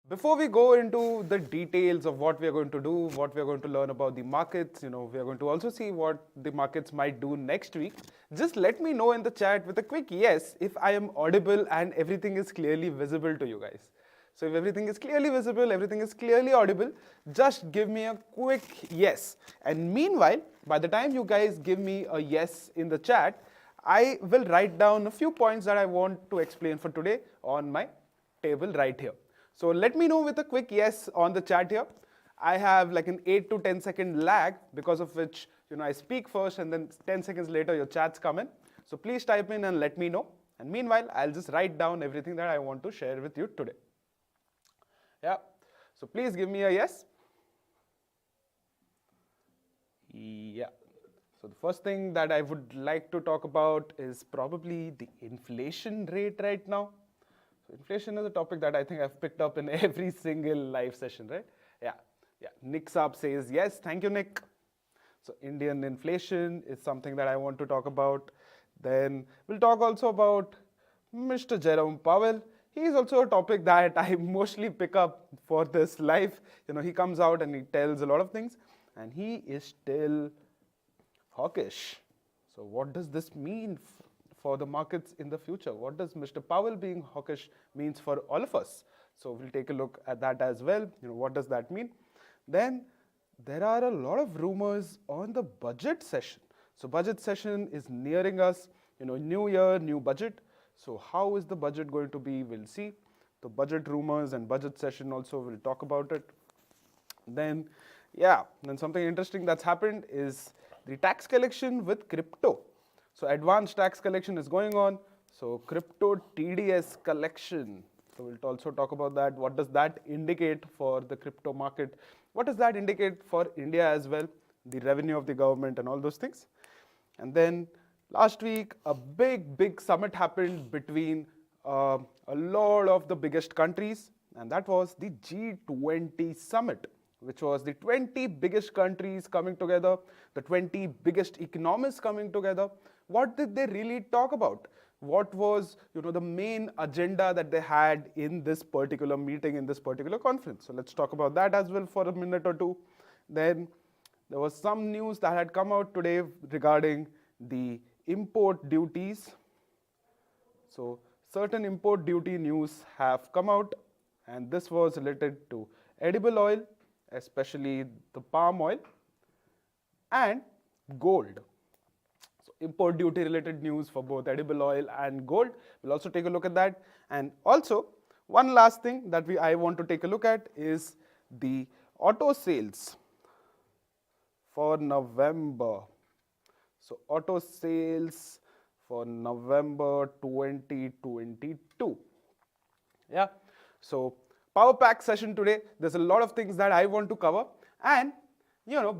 Before we go into the details of what we are going to do, what we are going to learn about the markets, we are going to also see what the markets might do next week. Just let me know in the chat with a quick yes if I am audible and everything is clearly visible to you guys. So if everything is clearly visible, everything is clearly audible, just give me a quick yes. And meanwhile, by the time you guys give me a yes in the chat, I will write down a few points that I want to explain for today on my table right here. So let me know with a quick yes on the chat here. I have like an 8 to 10 second lag, because of which I speak first and then 10 seconds later your chats come in. So please type in and let me know. And meanwhile, I'll just write down everything that I want to share with you today. Yeah. So please give me a yes. Yeah. So the first thing that I would like to talk about is probably the inflation rate right now. So inflation is a topic that I think I've picked up in every single live session, right? Yeah. Nick Saab says yes. Thank you, Nick. So Indian inflation is something that I want to talk about. Then we'll talk also about Mr. Jerome Powell. He is also a topic that I mostly pick up for this live. He comes out and he tells a lot of things, and he is still hawkish. So what does this mean for the markets in the future? What does Mr. Powell being hawkish means for all of us? So we'll take a look at that as well. What does that mean? Then there are a lot of rumors on the budget session. So budget session is nearing us. New year, new budget. So how is the budget going to be? We'll see. The budget rumors and budget session also, we'll talk about it. Then something interesting that's happened is the tax collection with crypto. So advanced tax collection is going on. So crypto TDS collection. So we'll also talk about that. What does that indicate for the crypto market? What does that indicate for India as well? The revenue of the government and all those things. And then last week, a big summit happened between a lot of the biggest countries, and that was the G20 summit, which was the 20 biggest countries coming together, the 20 biggest economists coming together. What did they really talk about? What was the main agenda that they had in this particular meeting, in this particular conference? So let's talk about that as well for a minute or two. Then there was some news that had come out today regarding the import duties. So certain import duty news have come out, and this was related to edible oil, especially the palm oil, and gold. So import duty related news for both edible oil and gold. We'll also take a look at that. And also, one last thing that I want to take a look at is the auto sales for November. So auto sales for November 2022. Yeah. So Power Pack session today, there's a lot of things that I want to cover. And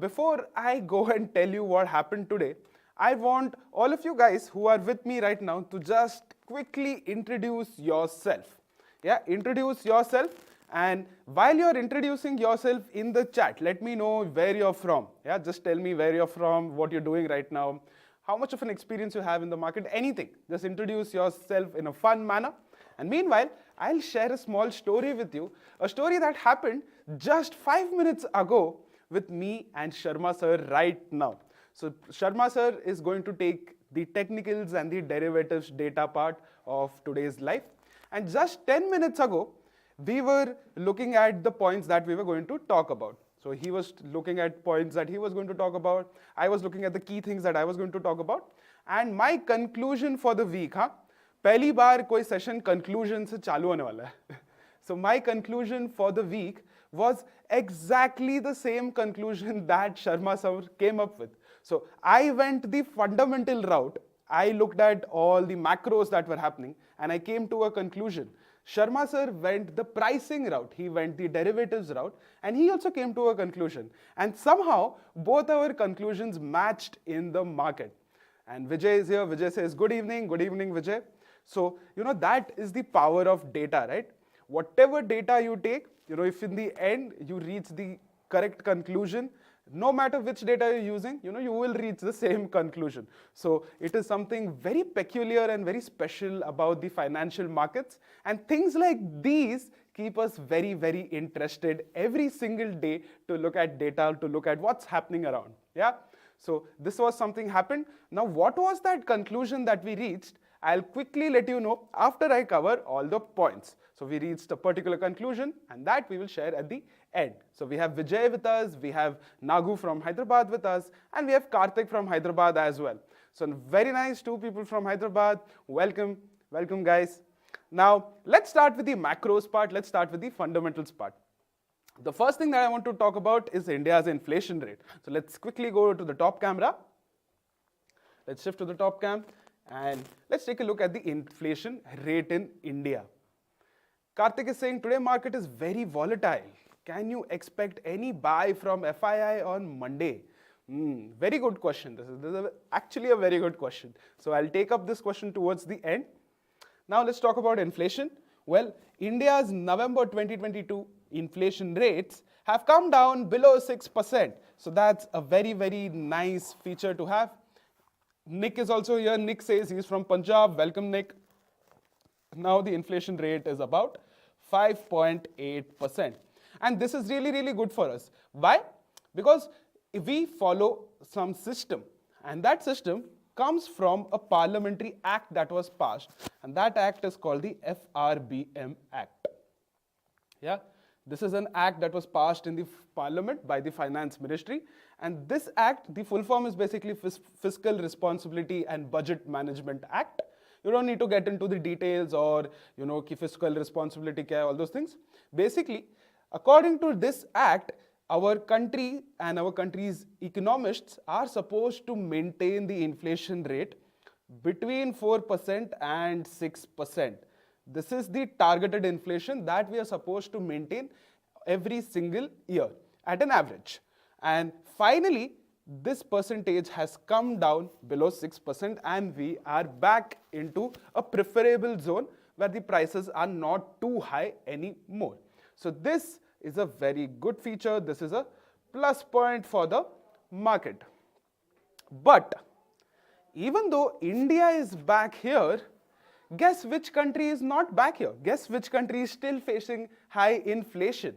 before I go and tell you what happened today, I want all of you guys who are with me right now to just quickly introduce yourself. Yeah, introduce yourself. And while you're introducing yourself in the chat, let me know where you're from. Yeah, just tell me where you're from, what you're doing right now, how much of an experience you have in the market, anything. Just introduce yourself in a fun manner. And meanwhile, I'll share a small story with you, a story that happened just 5 minutes ago with me and Sharma sir right now. So Sharma sir is going to take the technicals and the derivatives data part of today's live. And just 10 minutes ago, we were looking at the points that we were going to talk about. So he was looking at points that he was going to talk about. I was looking at the key things that I was going to talk about. And my conclusion for the week, पहली बार कोई session conclusion से चालू होने वाला है. So my conclusion for the week was exactly the same conclusion that Sharma sir came up with. So I went the fundamental route. I looked at all the macros that were happening and I came to a conclusion. Sharma sir went the pricing route, he went the derivatives route, and he also came to a conclusion. And somehow both our conclusions matched in the market. And Vijay is here. Vijay says, good evening Vijay. So, that is the power of data, right? Whatever data you take, if in the end you reach the correct conclusion, no matter which data you're using, you will reach the same conclusion. So it is something very peculiar and very special about the financial markets. And things like these keep us very, very interested every single day to look at data, to look at what's happening around. Yeah. So this was something happened. Now, what was that conclusion that we reached? I'll quickly let you know after I cover all the points. So we reached a particular conclusion, and that we will share at the end. So we have Vijay with us, we have Nagu from Hyderabad with us, and we have Karthik from Hyderabad as well. So very nice, two people from Hyderabad. Welcome, welcome guys. Now let's start with the macros part. Let's start with the fundamentals part. The first thing that I want to talk about is India's inflation rate. So let's quickly go to the top camera. Let's shift to the top cam and let's take a look at the inflation rate in India. Karthik is saying today market is very volatile. Can you expect any buy from FII on Monday? Very good question. This is actually a very good question. So I'll take up this question towards the end. Now let's talk about inflation. Well, India's November 2022 inflation rates have come down below 6%. So that's a very, very nice feature to have. Nick is also here. Nick says he's from Punjab. Welcome, Nick. Now the inflation rate is about 5.8%. And this is really, really good for us. Why? Because if we follow some system, and that system comes from a parliamentary act that was passed, and that act is called the FRBM Act. Yeah, this is an act that was passed in the parliament by the finance ministry, and this act, the full form is basically Fiscal Responsibility and Budget Management Act. You don't need to get into the details or fiscal responsibility, all those things. Basically, according to this act, our country and our country's economists are supposed to maintain the inflation rate between 4% and 6%. This is the targeted inflation that we are supposed to maintain every single year at an average. And finally, this percentage has come down below 6% and we are back into a preferable zone where the prices are not too high anymore. So this is a very good feature. This is a plus point for the market. But even though India is back here, guess which country is not back here? Guess which country is still facing high inflation?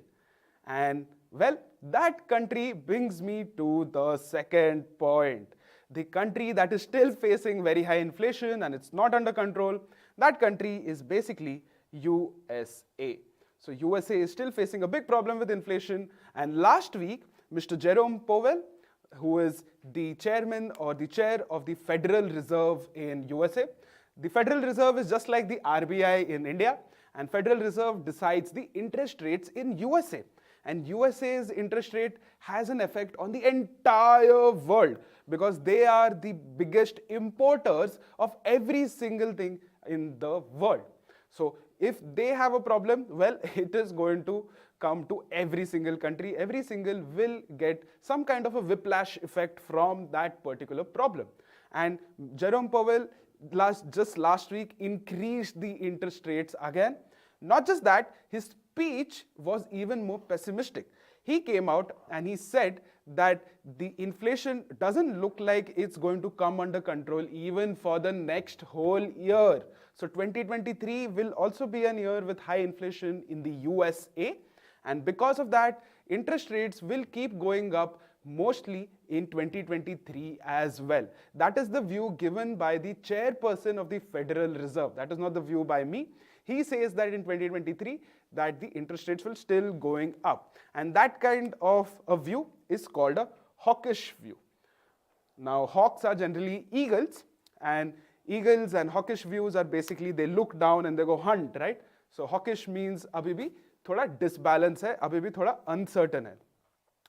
And well, that country brings me to the second point. The country that is still facing very high inflation and it's not under control, that country is basically USA. So USA is still facing a big problem with inflation, and last week, Mr. Jerome Powell, who is the chairman or the chair of the Federal Reserve in USA. The Federal Reserve is just like the RBI in India, and Federal Reserve decides the interest rates in USA. And USA's interest rate has an effect on the entire world because they are the biggest importers of every single thing in the world. So if they have a problem, well, it is going to come to every single country. Every single will get some kind of a whiplash effect from that particular problem. And Jerome Powell just last week increased the interest rates again. Not just that, his speech was even more pessimistic. He came out and he said that the inflation doesn't look like it's going to come under control even for the next whole year. So 2023 will also be a year with high inflation in the USA, and because of that, interest rates will keep going up mostly in 2023 as well. That is the view given by the chairperson of the Federal Reserve. That is not the view by me. He says that in 2023 that the interest rates will still going up, and that kind of a view is called a hawkish view. Now hawks are generally eagles, and eagles and hawkish views are basically they look down and they go hunt, right? So hawkish means abhi bhi thoda disbalance hai, abhi bhi thoda uncertain hai.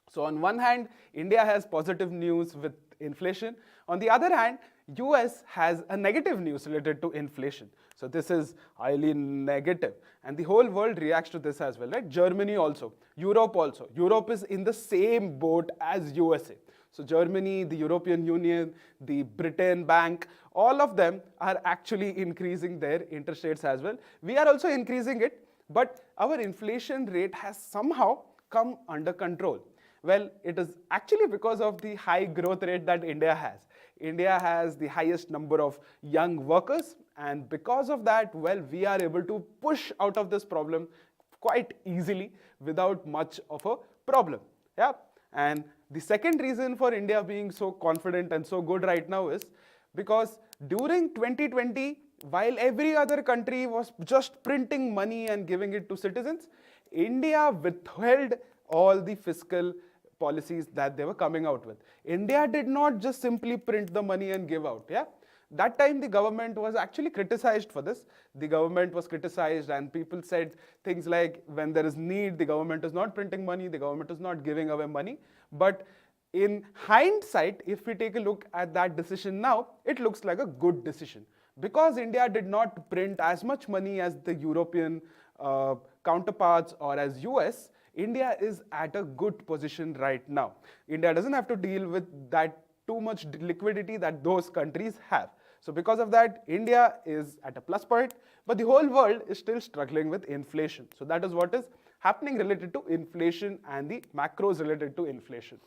So on one hand, India has positive news with inflation. On the other hand, US has a negative news related to inflation. So this is highly negative. And the whole world reacts to this as well, right? Germany also, Europe also. Europe is in the same boat as USA. So Germany, the European Union, the Britain Bank, all of them are actually increasing their interest rates as well. We are also increasing it, but our inflation rate has somehow come under control. Well, it is actually because of the high growth rate that India has. India has the highest number of young workers, and because of that, well, we are able to push out of this problem quite easily without much of a problem. Yeah. And the second reason for India being so confident and so good right now is because during 2020, while every other country was just printing money and giving it to citizens, India withheld all the fiscal policies that they were coming out with. India did not just simply print the money and give out. Yeah. That time the government was actually criticized for this. The government was criticized and people said things like, when there is need, the government is not printing money, the government is not giving away money. But in hindsight, if we take a look at that decision now, it looks like a good decision. Because India did not print as much money as the European counterparts or as US, India is at a good position right now. India doesn't have to deal with that too much liquidity that those countries have. So because of that, India is at a plus point, but the whole world is still struggling with inflation. So that is what is happening related to inflation and the macros related to inflation.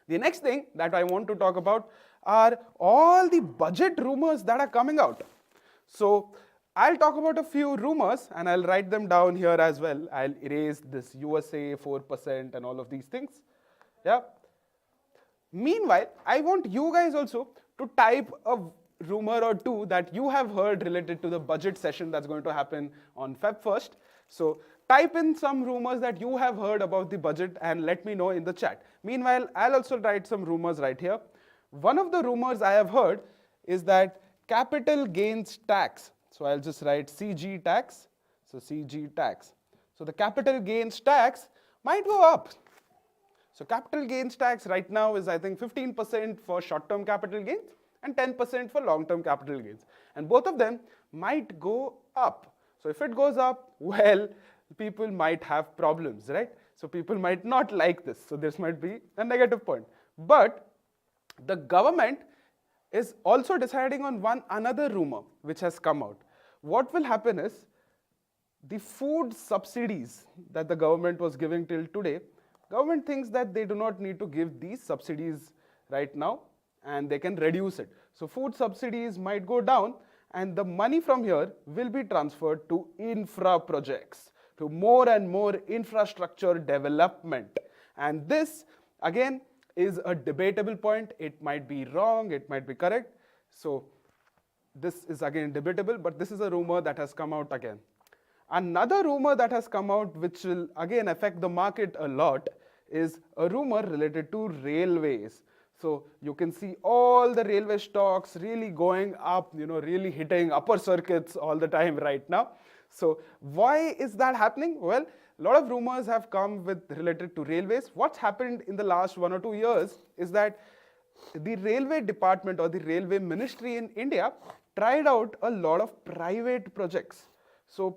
The next thing that I want to talk about are all the budget rumors that are coming out. So I'll talk about a few rumors and I'll write them down here as well. I'll erase this USA 4% and all of these things. Yeah. Meanwhile, I want you guys also to type a rumor or two that you have heard related to the budget session that's going to happen on Feb 1st. So type in some rumors that you have heard about the budget and let me know in the chat. Meanwhile, I'll also write some rumors right here. One of the rumors I have heard is that capital gains tax. So I'll just write CG tax. So CG tax. So the capital gains tax might go up. So capital gains tax right now is I think 15% for short-term capital gains and 10% for long-term capital gains. And both of them might go up. So if it goes up, well, people might have problems, right? So people might not like this. So this might be a negative point. But the government is also deciding on another rumor which has come out. What will happen is the food subsidies that the government was giving till today, government thinks that they do not need to give these subsidies right now and they can reduce it. So food subsidies might go down and the money from here will be transferred to infra projects, to more and more infrastructure development. And this again is a debatable point. It might be wrong, it might be correct. So this is again debatable, but this is a rumor that has come out again. Another rumor that has come out which will again affect the market a lot is a rumor related to railways. So you can see all the railway stocks really going up, really hitting upper circuits all the time right now. So why is that happening? Well, a lot of rumors have come with related to railways. What's happened in the last 1 or 2 years is that the railway department or the railway ministry in India tried out a lot of private projects. So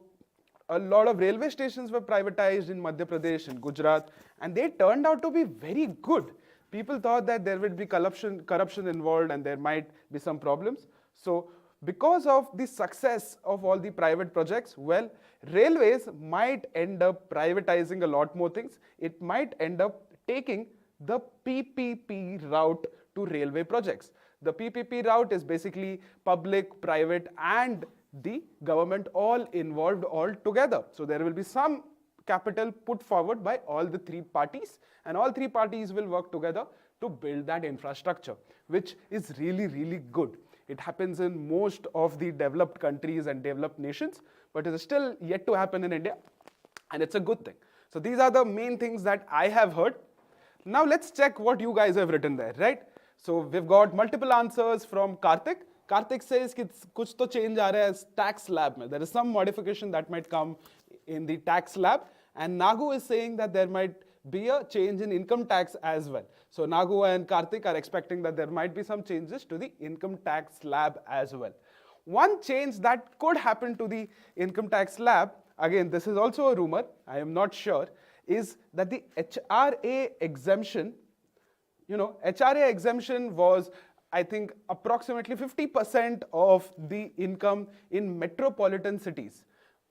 a lot of railway stations were privatized in Madhya Pradesh and Gujarat, and they turned out to be very good. People thought that there would be corruption involved and there might be some problems. So because of the success of all the private projects, well, railways might end up privatizing a lot more things. It might end up taking the PPP route to railway projects. The PPP route is basically public, private and the government all involved all together. So there will be some capital put forward by all the three parties and all three parties will work together to build that infrastructure, which is really, really good. It happens in most of the developed countries and developed nations, but it is still yet to happen in India and it's a good thing. So these are the main things that I have heard. Now let's check what you guys have written there, right? So we've got multiple answers from Karthik. Karthik says कि कुछ तो change आ रहा है tax slab में. There is some modification that might come in the tax slab. And Nagu is saying that there might be a change in income tax as well. So Nagu and Karthik are expecting that there might be some changes to the income tax slab as well. One change that could happen to the income tax slab, again this is also a rumor, I am not sure, is that the HRA exemption, HRA exemption was I think approximately 50% of the income in metropolitan cities.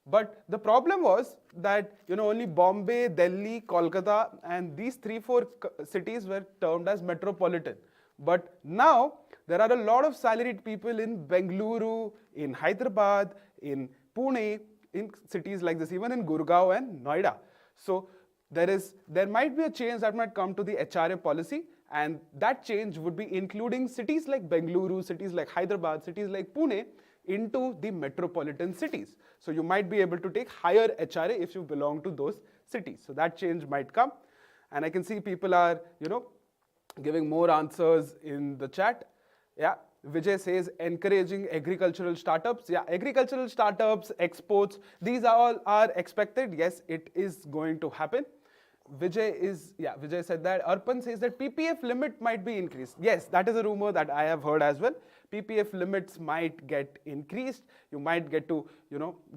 But the problem was that only Bombay, Delhi, Kolkata and these 3-4 cities were termed as metropolitan. But now there are a lot of salaried people in Bengaluru, in Hyderabad, in Pune in cities like this, even in Gurgaon and Noida. So there might be a change that might come to the HRA policy, and that change would be including cities like Bengaluru, cities like Hyderabad, cities like Pune into the metropolitan cities. So you might be able to take higher HRA if you belong to those cities. So that change might come. And I can see people are, giving more answers in the chat. Yeah, Vijay says encouraging agricultural startups. Yeah, agricultural startups, exports, these all are expected. Yes, it is going to happen. Vijay said that. Arpan says that PPF limit might be increased. Yes, that is a rumor that I have heard as well. PPF limits might get increased. You might get to,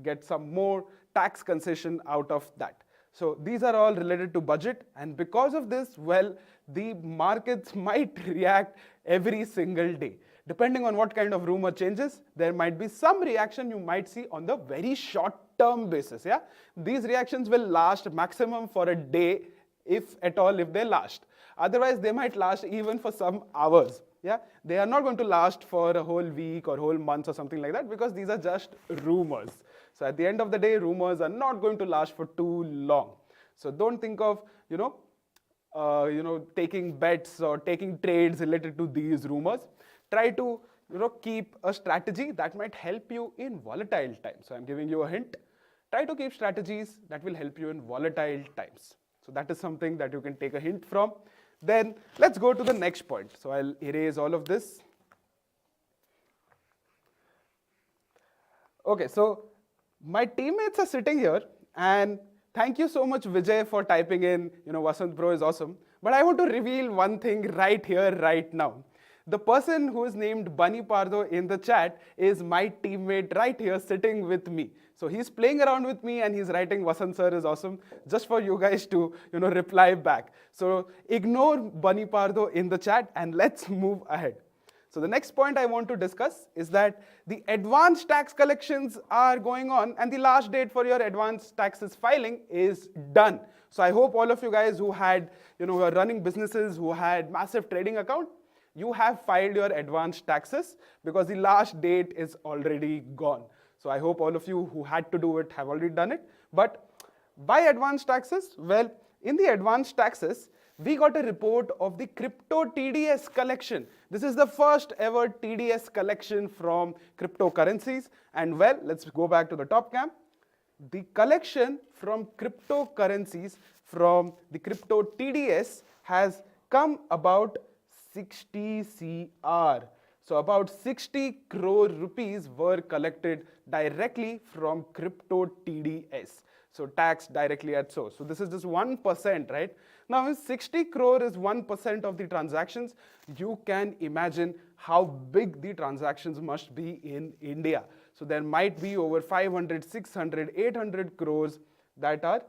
get some more tax concession out of that. So these are all related to budget, and because of this, well, the markets might react every single day. Depending on what kind of rumor changes, there might be some reaction you might see on the very short-term basis. Yeah, these reactions will last maximum for a day, if at all, if they last. Otherwise, they might last even for some hours. Yeah, they are not going to last for a whole week or whole month or something like that, because these are just rumors. So at the end of the day, rumors are not going to last for too long. So don't think of, taking bets or taking trades related to these rumors. Try to, keep a strategy that might help you in volatile times. So I'm giving you a hint. Try to keep strategies that will help you in volatile times. So that is something that you can take a hint from. Then let's go to the next point. So I'll erase all of this. Okay, so my teammates are sitting here, and thank you so much, Vijay, for typing in, Vasant bro is awesome. But I want to reveal one thing right here, right now. The person who is named Bunny Pardo in the chat is my teammate right here sitting with me. So he's playing around with me and he's writing Vasant sir is awesome, just for you guys to, reply back. So ignore Bunny Pardo in the chat and let's move ahead. So the next point I want to discuss is that the advanced tax collections are going on, and the last date for your advanced taxes filing is done. So I hope all of you guys who had, who are running businesses, who had massive trading account, you have filed your advanced taxes, because the last date is already gone. So I hope all of you who had to do it have already done it. But by advanced taxes, well, in the advanced taxes, we got a report of the crypto TDS collection. This is the first ever TDS collection from cryptocurrencies. And well, let's go back to the top cam. The collection from cryptocurrencies from the crypto TDS has come about 60 CR. So about 60 crore rupees were collected directly from crypto TDS. So taxed directly at source. So this is just 1%, right? Now, if 60 crore is 1% of the transactions, you can imagine how big the transactions must be in India. So there might be over 500, 600, 800 crores that are,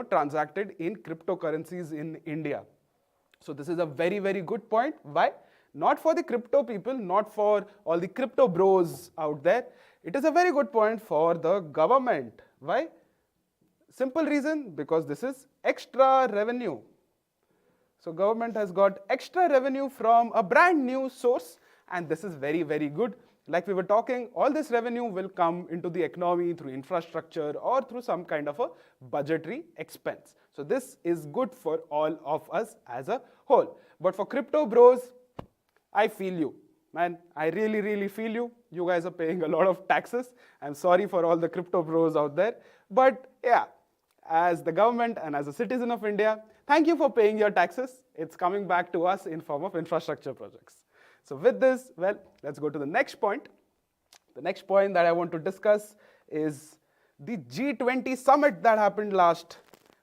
transacted in cryptocurrencies in India. So this is a very, very good point. Why? Not for the crypto people, not for all the crypto bros out there. It is a very good point for the government. Why? Simple reason, because this is extra revenue. So government has got extra revenue from a brand new source, and this is very, very good. Like we were talking, all this revenue will come into the economy through infrastructure or through some kind of a budgetary expense. So this is good for all of us as a whole. But for crypto bros, I feel you. Man, I really, really feel you. You guys are paying a lot of taxes. I'm sorry for all the crypto bros out there. But yeah, as the government and as a citizen of India, thank you for paying your taxes. It's coming back to us in form of infrastructure projects. So with this, well, let's go to the next point. The next point that I want to discuss is the G20 summit that happened last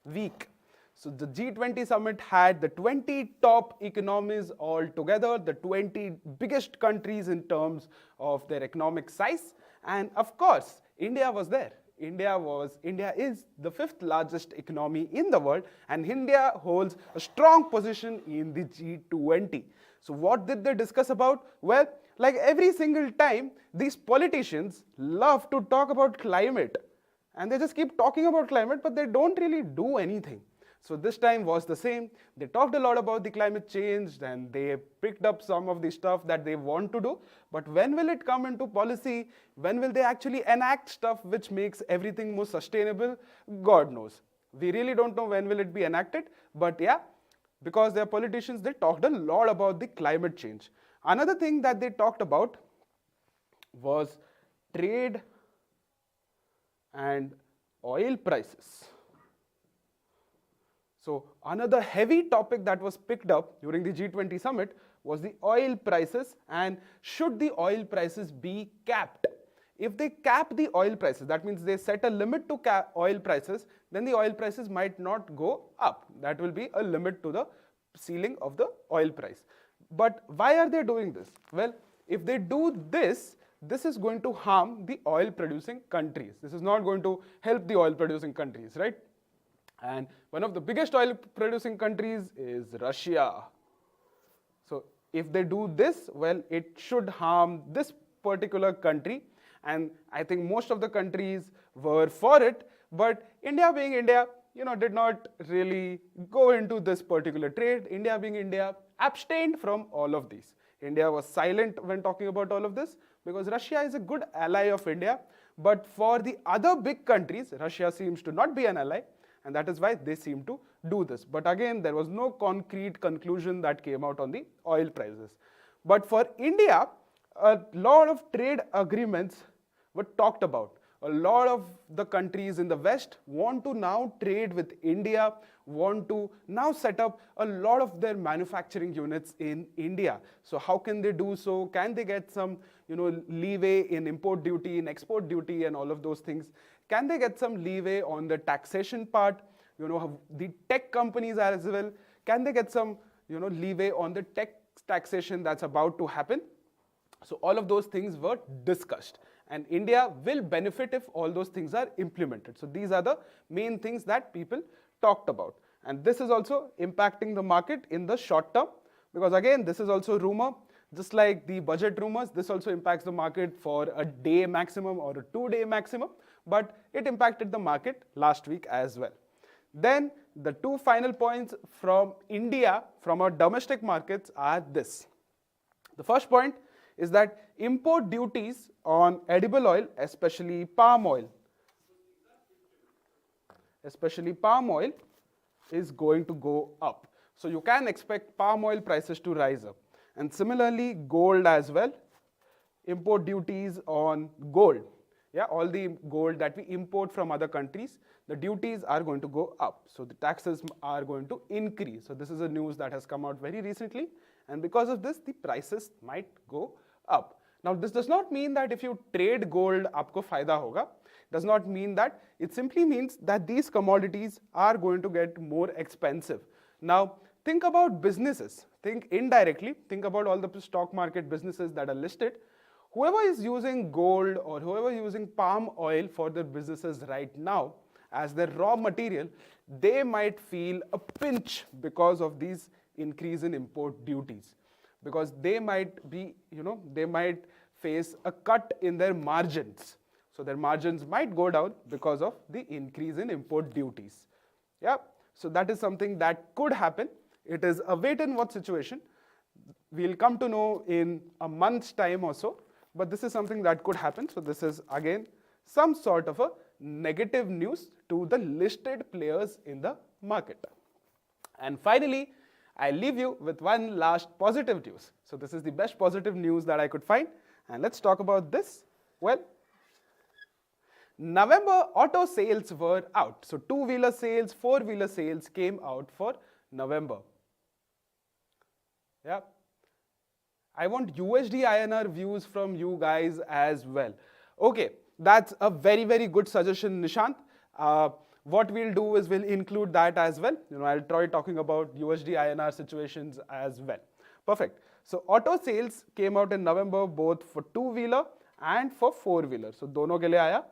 week. So the G20 summit had the 20 top economies all together, the 20 biggest countries in terms of their economic size. And of course, India was there. India is the 5th largest economy in the world, and India holds a strong position in the G20. So what did they discuss about? Well, like every single time, these politicians love to talk about climate. And they just keep talking about climate, but they don't really do anything. So this time was the same. They talked a lot about the climate change and they picked up some of the stuff that they want to do. But when will it come into policy? When will they actually enact stuff which makes everything more sustainable? God knows. We really don't know when will it be enacted. But yeah, because they're politicians, they talked a lot about the climate change. Another thing that they talked about was trade and oil prices. So another heavy topic that was picked up during the G20 summit was the oil prices, and should the oil prices be capped? If they cap the oil prices, that means they set a limit to cap oil prices, then the oil prices might not go up. That will be a limit to the ceiling of the oil price. But why are they doing this? Well, if they do this, this is going to harm the oil producing countries. This is not going to help the oil producing countries, right? And one of the biggest oil producing countries is Russia. So if they do this, well, it should harm this particular country. And I think most of the countries were for it, but India being India, did not really go into this particular trade. India being India, abstained from all of these. India was silent when talking about all of this because Russia is a good ally of India. But for the other big countries, Russia seems to not be an ally, and that is why they seem to do this. But again, there was no concrete conclusion that came out on the oil prices. But for India, a lot of trade agreements were talked about. A lot of the countries in the West want to now trade with India, want to now set up a lot of their manufacturing units in India. So how can they do so? Can they get some leeway in import duty, in export duty and all of those things? Can they get some leeway on the taxation part? The tech companies as well. Can they get some leeway on the tech taxation that's about to happen? So all of those things were discussed. And India will benefit if all those things are implemented. So these are the main things that people talked about. And this is also impacting the market in the short term, because again, this is also rumor. Just like the budget rumors, this also impacts the market for a day maximum or a 2-day maximum, but it impacted the market last week as well. Then the two final points from India, from our domestic markets, are this. The first point is that import duties on edible oil, especially palm oil, is going to go up. So you can expect palm oil prices to rise up. And similarly, gold as well. Import duties on gold. Yeah, all the gold that we import from other countries, the duties are going to go up. So the taxes are going to increase. So this is a news that has come out very recently. And because of this, the prices might go up. Now, this does not mean that if you trade gold, aapko fayda hoga. Does not mean that. It simply means that these commodities are going to get more expensive. Now, think about businesses. Think indirectly. Think about all the stock market businesses that are listed. Whoever is using gold or whoever is using palm oil for their businesses right now as their raw material, they might feel a pinch because of these increase in import duties. Because they might be, they might face a cut in their margins. So their margins might go down because of the increase in import duties. Yeah, so that is something that could happen. It is a wait and watch situation. We'll come to know in a month's time or so, but this is something that could happen. So this is again some sort of a negative news to the listed players in the market. And finally, I leave you with one last positive news. So this is the best positive news that I could find. And let's talk about this. Well, November auto sales were out. So two-wheeler sales, four-wheeler sales came out for November. Yeah. I want USD INR views from you guys as well. Okay, that's a very, very good suggestion, Nishant. What we'll do is we'll include that as well. I'll try talking about USD INR situations as well. Perfect. So auto sales came out in November both for two-wheeler and for four-wheeler. So dono ke liye aaya.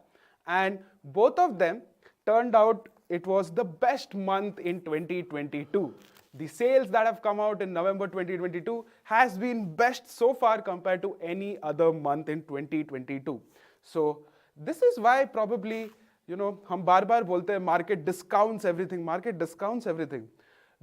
And both of them turned out it was the best month in 2022. The sales that have come out in November 2022 has been best so far compared to any other month in 2022. So this is why probably हम बार बार बोलते हैं market discounts everything, market discounts everything.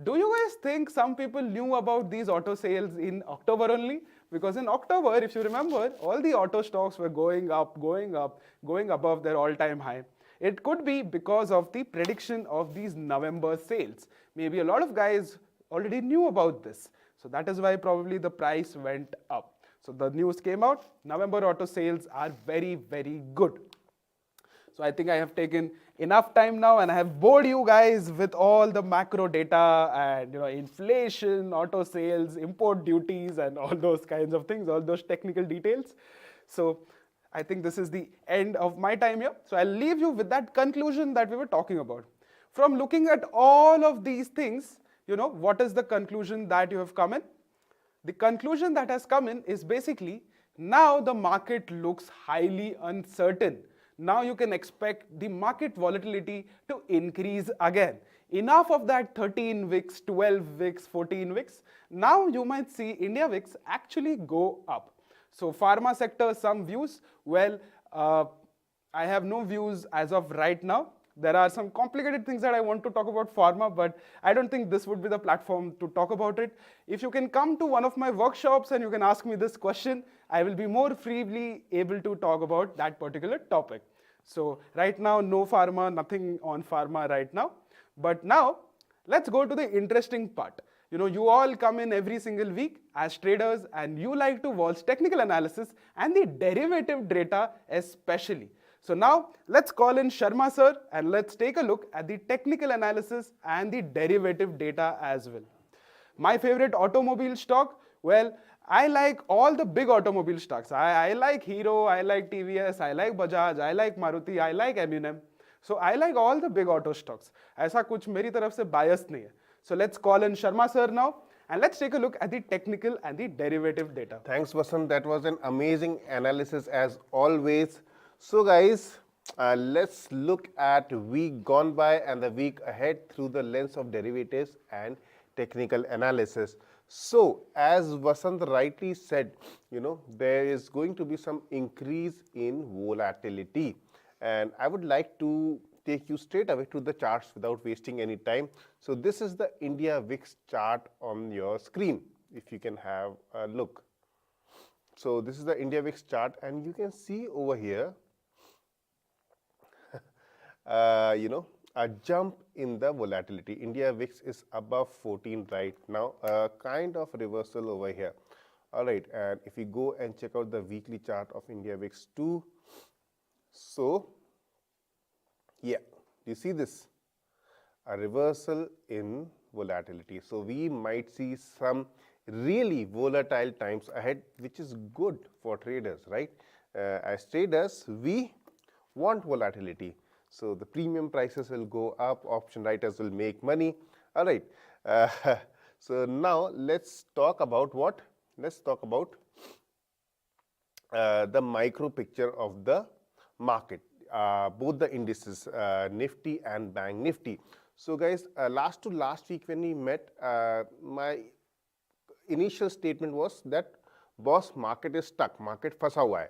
Do you guys think some people knew about these auto sales in October only? Because in October, if you remember, all the auto stocks were going up, going above their all-time high. It could be because of the prediction of these November sales. Maybe a lot of guys already knew about this. So that is why probably the price went up. So the news came out, November auto sales are very, very good. So I think I have taken enough time now and I have bored you guys with all the macro data and inflation, auto sales, import duties and all those kinds of things, all those technical details. So I think this is the end of my time here. So I'll leave you with that conclusion that we were talking about. From looking at all of these things, what is the conclusion that you have come in? The conclusion that has come in is basically now the market looks highly uncertain. Now you can expect the market volatility to increase again. Enough of that 13 wicks, 12 wicks, 14 wicks. Now you might see India wicks actually go up. So pharma sector, some views. Well, I have no views as of right now. There are some complicated things that I want to talk about pharma, but I don't think this would be the platform to talk about it. If you can come to one of my workshops and you can ask me this question, I will be more freely able to talk about that particular topic. So right now, no pharma, nothing on pharma right now. But now, let's go to the interesting part. You all come in every single week as traders and you like to watch technical analysis and the derivative data especially. So now let's call in Sharma sir and let's take a look at the technical analysis and the derivative data as well. My favorite automobile stock, well, I like all the big automobile stocks. I like Hero, I like TVS, I like Bajaj, I like Maruti, I like M&M. So I like all the big auto stocks. ऐसा कुछ मेरी तरफ से bias नहीं है. So let's call in Sharma sir now and let's take a look at the technical and the derivative data. Thanks, Vasant. That was an amazing analysis as always. So guys, let's look at week gone by and the week ahead through the lens of derivatives and technical analysis. So as Vasant rightly said, there is going to be some increase in volatility. And I would like to take you straight away to the charts without wasting any time. So this is the India VIX chart on your screen, if you can have a look. So this is the India VIX chart and you can see over here, a jump in the volatility. India VIX is above 14 right now, a kind of reversal over here. All right, and if we go and check out the weekly chart of India VIX too, so yeah, you see this, a reversal in volatility. So we might see some really volatile times ahead, which is good for traders, right? As traders, we want volatility. So the premium prices will go up, option writers will make money. All right. So now let's talk about what? Let's talk about the micro picture of the market, both the indices, NIFTY and Bank Nifty. So guys, last week when we met, my initial statement was that boss, market is stuck, market फंसा हुआ है.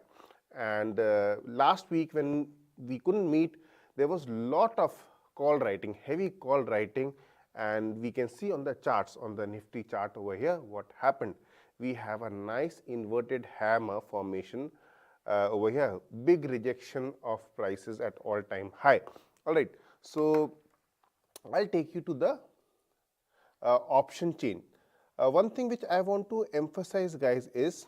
And last week when we couldn't meet, there was lot of call writing, heavy call writing, and we can see on the charts, on the Nifty chart over here, what happened. We have a nice inverted hammer formation over here, big rejection of prices at all-time high. All right, so I'll take you to the option chain. One thing which I want to emphasize, guys, is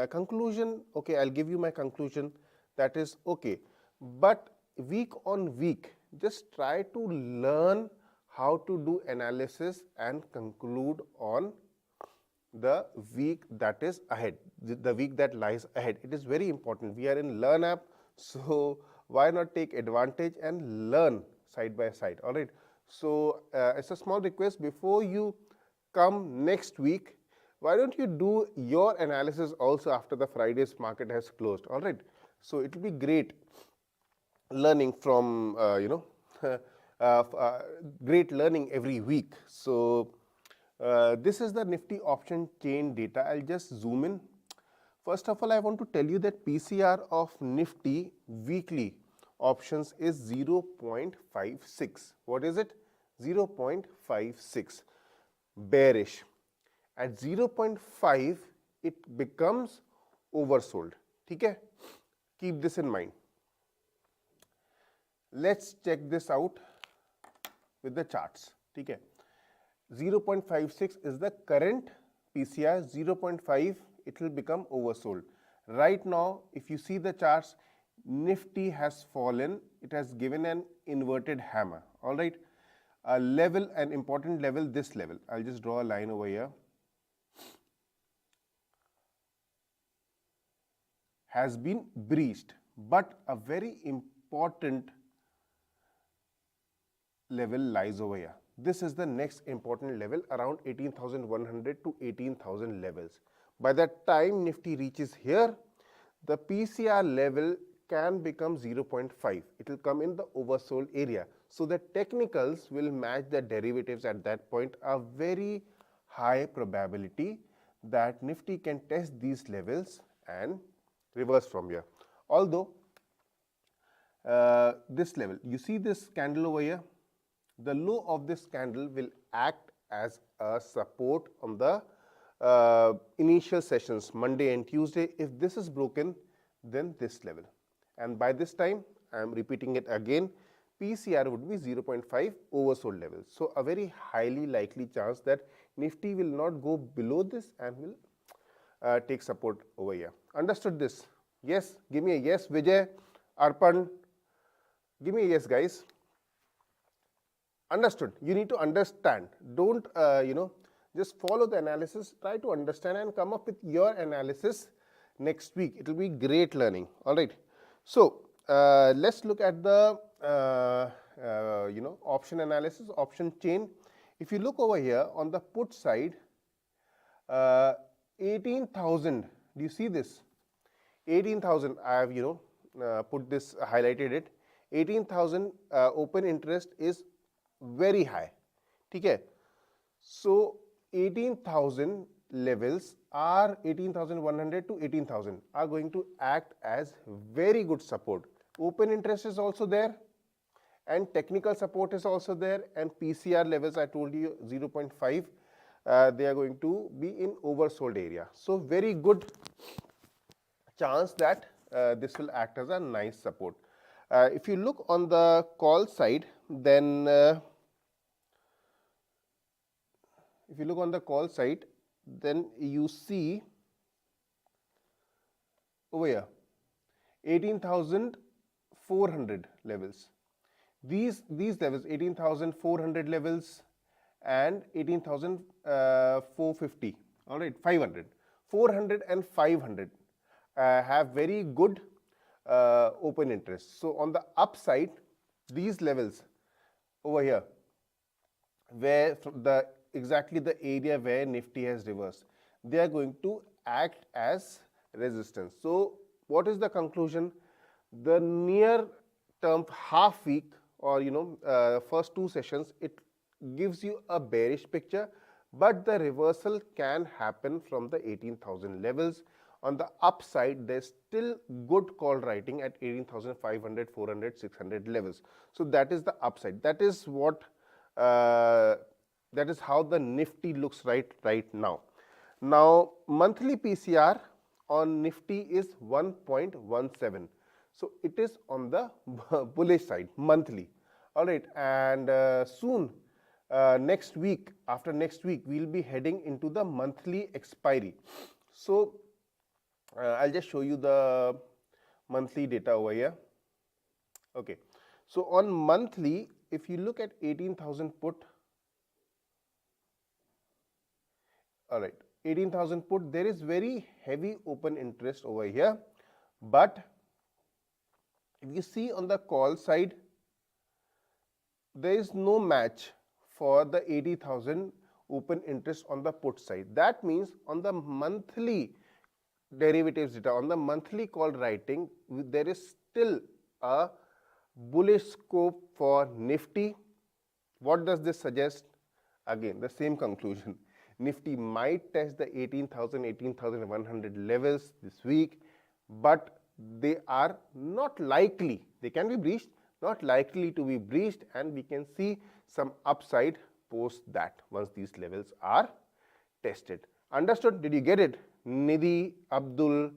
conclusion. Okay, I'll give you my conclusion. That is okay, but week on week, just try to learn how to do analysis and conclude on the week that is ahead, the week that lies ahead. It is very important. We are in LearnApp, so why not take advantage and learn side by side. All right. So it's a small request, before you come next week, why don't you do your analysis also after the Friday's market has closed. All right. So it will be great learning from great learning every week. So this is the Nifty option chain data. I'll just zoom in. First of all, I want to tell you that PCR of Nifty weekly options is 0.56. What is it? 0.56. Bearish. At 0.5 it becomes oversold. Okay? Keep this in mind. Let's check this out with the charts. Okay? 0.56 is the current PCR. 0.5 it will become oversold. Right now, if you see the charts, Nifty has fallen. It has given an inverted hammer. All right. A level, an important level, this level. I'll just draw a line over here. Has been breached, but a very important level lies over here. This is the next important level, around 18,100 to 18,000 levels. By the time Nifty reaches here, the PCR level can become 0.5. It will come in the oversold area. So the technicals will match the derivatives at that point. A very high probability that Nifty can test these levels and reverse from here. Although this level, you see this candle over here, the low of this candle will act as a support on the initial sessions, Monday and Tuesday. If this is broken, then this level. And by this time, I am repeating it again, PCR would be 0.5 oversold levels. So a very highly likely chance that Nifty will not go below this and will take support over here. Understood this? Yes? Give me a yes. Vijay, Arpan, give me a yes, guys. Understood. You need to understand. Don't, just follow the analysis. Try to understand and come up with your analysis next week. It will be great learning. All right. So, let's look at the, option analysis, option chain. If you look over here on the put side, 18,000. Do you see this? 18,000. I have, put this, highlighted it. 18,000 open interest is very high. Okay. So 18,000 levels are 18,100 to 18,000 are going to act as very good support. Open interest is also there and technical support is also there, and PCR levels I told you 0.5, they are going to be in oversold area. So very good chance that this will act as a nice support. If you look on the call side, then if you look on the call side, then you see over here 18,400 levels. These levels, 18,400 levels and 18,450. All right, 500, 400 and 500 have very good open interest. So on the upside, these levels over here, where the exactly the area where Nifty has reversed, they are going to act as resistance. So what is the conclusion? The near term half week or first two sessions, it gives you a bearish picture, but the reversal can happen from the 18,000 levels. On the upside, there's still good call writing at 18,500, 400, 600 levels. So that is the upside. That is what that is how the Nifty looks right now. Now monthly PCR on Nifty is 1.17. So it is on the bullish side monthly. All right, and soon next week, after next week, we'll be heading into the monthly expiry. So I'll just show you the monthly data over here. Okay, so on monthly, if you look at 18,000 put, all right, 18,000 put, there is very heavy open interest over here, but if you see on the call side, there is no match for the 80,000 open interest on the put side. That means on the monthly derivatives data, on the monthly call writing, there is still a bullish scope for Nifty. What does this suggest? Again, the same conclusion. Nifty might test the 18,000, 18,100 levels this week, but they are not likely, they can be breached, not likely to be breached, and we can see some upside post that once these levels are tested. Understood? Did you get it? Nidhi, Abdul,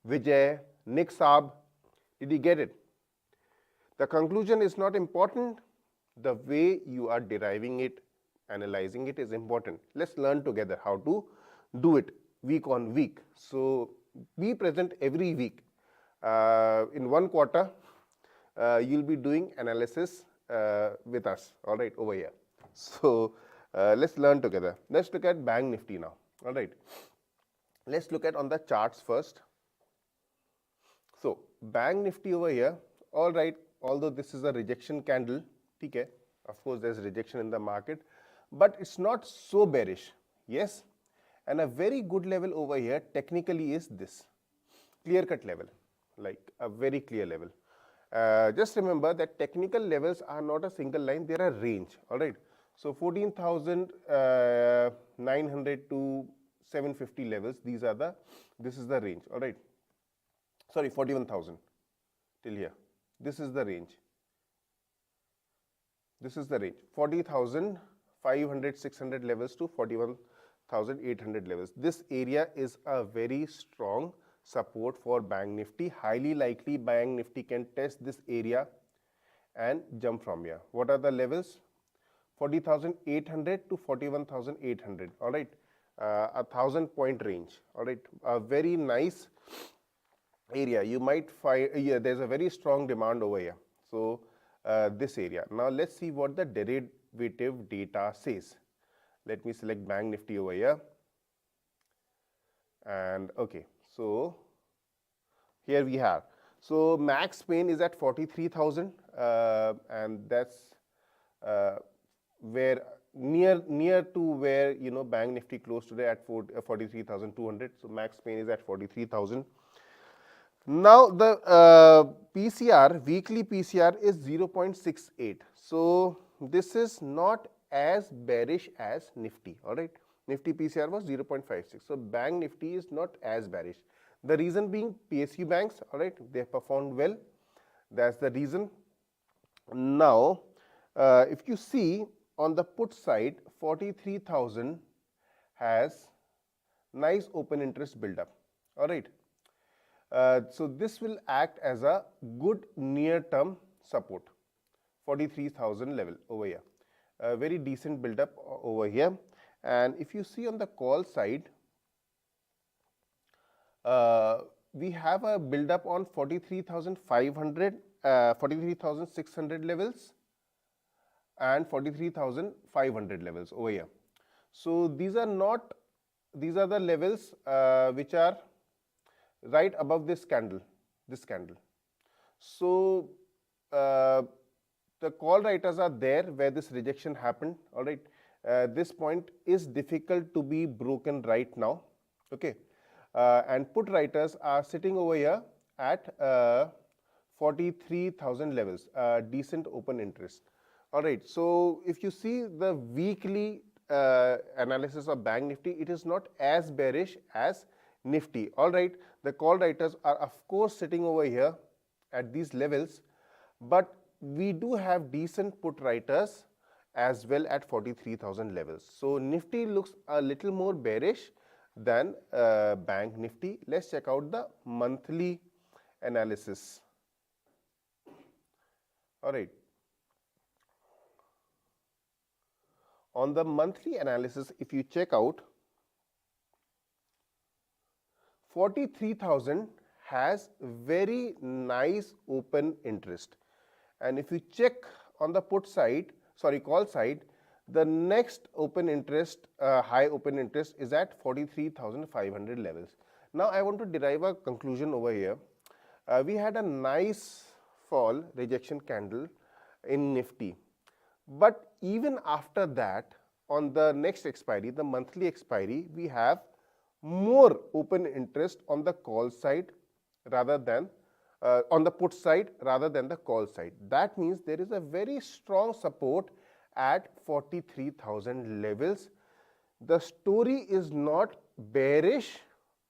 Vijay, Nick Saab, did you get it? The conclusion is not important. The way you are deriving it, analyzing it is important. Let's learn together how to do it week on week. So be present every week. In one quarter, you'll be doing analysis with us, all right, over here. So let's learn together. Let's look at Bank Nifty now, all right. Let's look at on the charts first. So Bank Nifty over here, all right, although this is a rejection candle, okay, of course there's rejection in the market, but it's not so bearish, yes, and a very good level over here technically is this clear cut level, like a very clear level. Just remember that technical levels are not a single line, they are a range, all right. So 14,900 to 750 levels, these are the, this is the range, all right. Sorry, 41,000 till here. This is the range. This is the range. 40,500, 600 levels to 41,800 levels. This area is a very strong support for Bank Nifty. Highly likely Bank Nifty can test this area and jump from here. What are the levels? 40,800 to 41,800. All right, a 1,000-point range. All right, a very nice area. You might find there's a very strong demand over here. So this area. Now let's see what the derivative data says. Let me select Bank Nifty over here. And okay, so here we have. So max pain is at 43,000, and that's where near to where Bank Nifty closed today at 43,200. So max pain is at 43,000. Now the PCR, weekly PCR is 0.68. So this is not as bearish as Nifty, all right. Nifty PCR was 0.56. So Bank Nifty is not as bearish. The reason being PSU banks, all right, they have performed well. That's the reason. Now, if you see on the put side, 43,000 has nice open interest buildup, all right. So this will act as a good near-term support, 43,000 level over here. A very decent build-up over here. And if you see on the call side, we have a build-up on 43,500, 43,600 levels and 43,500 levels over here. So these are the levels which are right above this candle, So the call writers are there where this rejection happened, all right. This point is difficult to be broken right now, okay. And put writers are sitting over here at 43,000 levels, decent open interest, all right. So if you see the weekly analysis of Bank Nifty, it is not as bearish as Nifty, all right. The call writers are of course sitting over here at these levels, but we do have decent put writers as well at 43,000 levels. So Nifty looks a little more bearish than Bank Nifty. Let's check out the monthly analysis. All right. On the monthly analysis, if you check out, 43,000 has very nice open interest. And if you check on the put side, sorry, call side, the next open interest, high open interest is at 43,500 levels. Now I want to derive a conclusion over here. We had a nice fall rejection candle in Nifty, but even after that, on the next expiry, the monthly expiry, we have more open interest on the call side rather than on the put side rather than the call side. That means there is a very strong support at 43,000 levels. The story is not bearish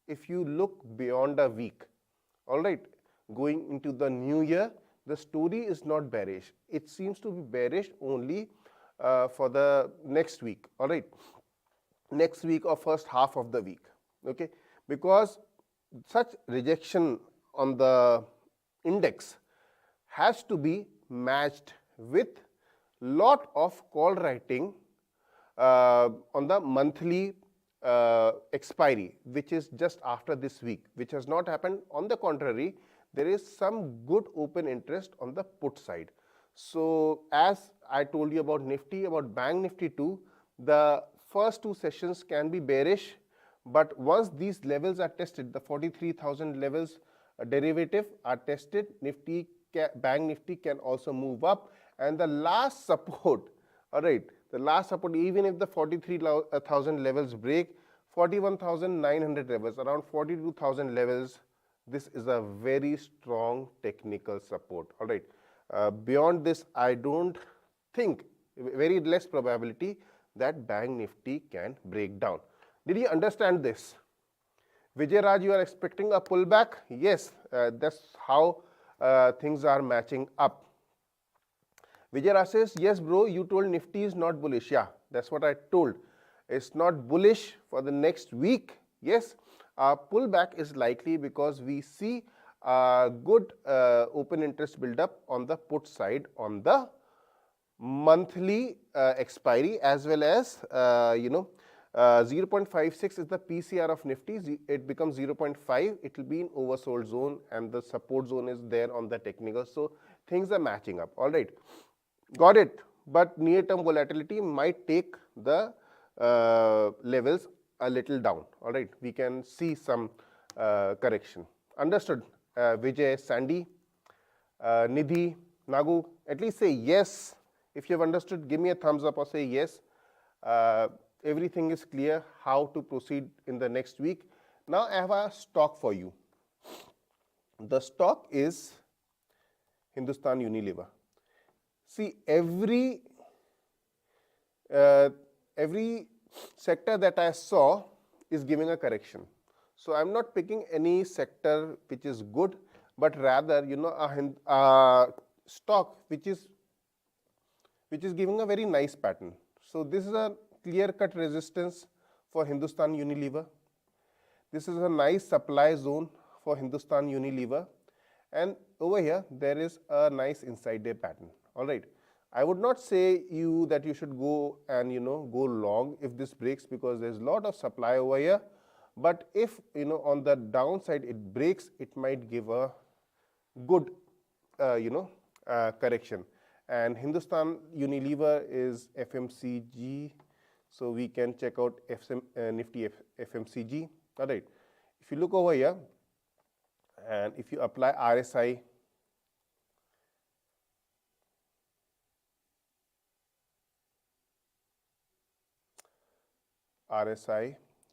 if you look beyond a week, all right. going into the new year, the story is not bearish. It seems to be bearish only for the next week, all right, next week or first half of the week, okay, because such rejection on the index has to be matched with lot of call writing on the monthly expiry, which is just after this week, which has not happened. On the contrary, there is some good open interest on the put side. So as I told you about Nifty, about Bank Nifty too, the first two sessions can be bearish, but once these levels are tested, the 43,000 levels derivative are tested, Bank Nifty can also move up, and the last support, all right, the last support, even if the 43,000 levels break, 41,900 levels, around 42,000 levels, this is a very strong technical support, all right. Beyond this, I don't think, very less probability that Bank Nifty can break down. Did you understand this? Vijay Raj, you are expecting a pullback? Yes, that's how things are matching up. Vijay Raj says, yes bro, you told Nifty is not bullish. Yeah, that's what I told. It's not bullish for the next week. Yes, pullback is likely because we see good open interest build up on the put side on the monthly expiry, as well as 0.56 is the PCR of Nifty. It becomes 0.5, it will be in oversold zone, and the support zone is there on the technical. So things are matching up, all right. Got it. But near term volatility might take the levels a little down, all right. We can see some correction. Understood? Vijay, Sandy, Nidhi, Nagu, at least say yes. If you have understood, give me a thumbs up or say yes. Everything is clear how to proceed in the next week. Now I have a stock for you. The stock is Hindustan Unilever. See, every sector that I saw is giving a correction. So I'm not picking any sector which is good, but rather a stock which is giving a very nice pattern. So this is a clear-cut resistance for Hindustan Unilever. This is a nice supply zone for Hindustan Unilever, and over here there is a nice inside day pattern. All right, I would not say you that you should go and go long if this breaks, because there's a lot of supply over here. But if on the downside it breaks, it might give a good correction. And Hindustan Unilever is FMCG, so we can check out Nifty FMCG. All right, if you look over here and if you apply RSI,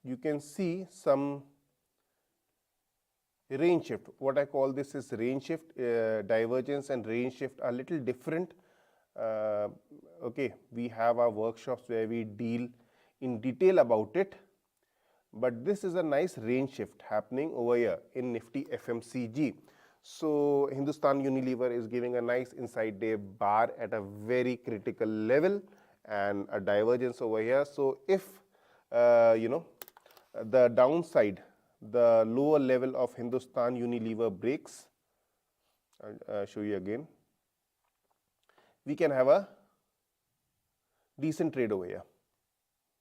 you can see some range shift. What I call this is range shift. Divergence and range shift are a little different. Okay, we have our workshops where we deal in detail about it, but this is a nice range shift happening over here in Nifty FMCG. So Hindustan Unilever is giving a nice inside day bar at a very critical level and a divergence over here. So if the downside, the lower level of Hindustan Unilever breaks, I'll show you again, we can have a decent trade over here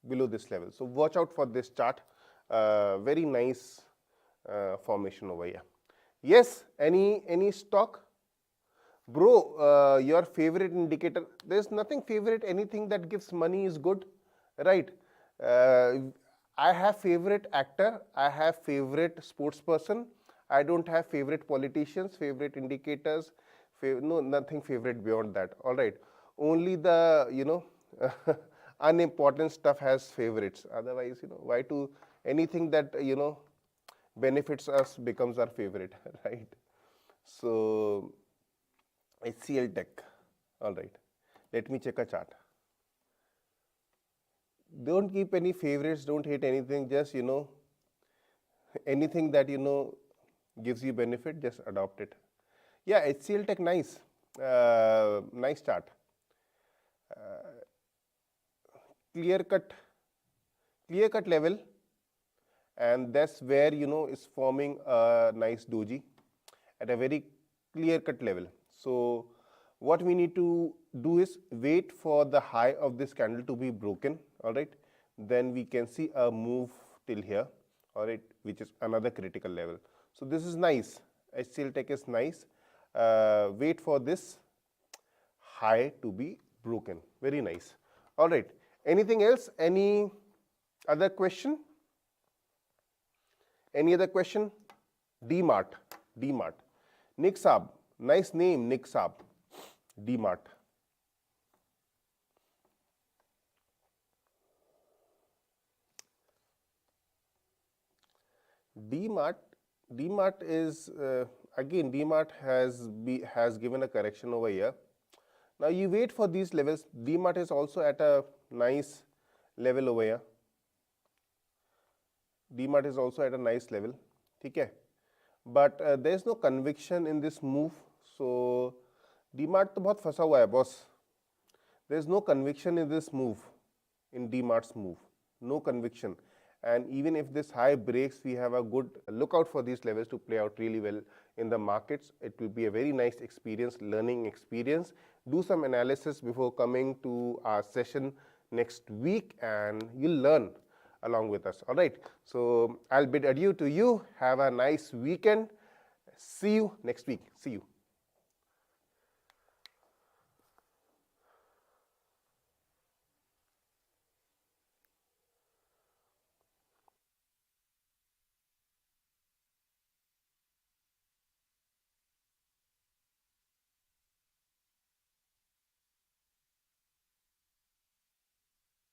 below this level. So watch out for this chart. Very nice formation over here. Yes, any stock? Bro, your favorite indicator, there's nothing favorite. Anything that gives money is good, right? I have favorite actor, I have favorite sports person. I don't have favorite politicians, favorite indicators, no, nothing favorite beyond that. All right, only the unimportant stuff has favorites. Otherwise, why to anything that benefits us becomes our favorite, right? So HCL Tech. All right, let me check a chart. Don't keep any favorites, don't hate anything, just anything that gives you benefit, just adopt it. Yeah, HCL Tech, nice, nice chart. Clear cut level, and that's where is forming a nice doji at a very clear cut level. So what we need to do is wait for the high of this candle to be broken, all right, then we can see a move till here, all right, which is another critical level. So this is nice, HCL Tech is nice. Wait for this high to be broken, very nice. All right, anything else, any other question? Any other question? DMart. Nixab, nice name, Nixab. DMart. DMart is again, DMart has given a correction over here. Now you wait for these levels. DMart is also at a nice level over here. DMart is also at a nice level, okay? But there is no conviction in this move. So DMart तो बहुत फंसा हुआ है boss. There is no conviction in this move, in DMart's move. No conviction. And even if this high breaks, we have a good lookout for these levels to play out really well in the markets. It will be a very nice experience, learning experience. Do some analysis before coming to our session next week, and you'll learn along with us. All right. So I'll bid adieu to you. Have a nice weekend. See you next week. See you.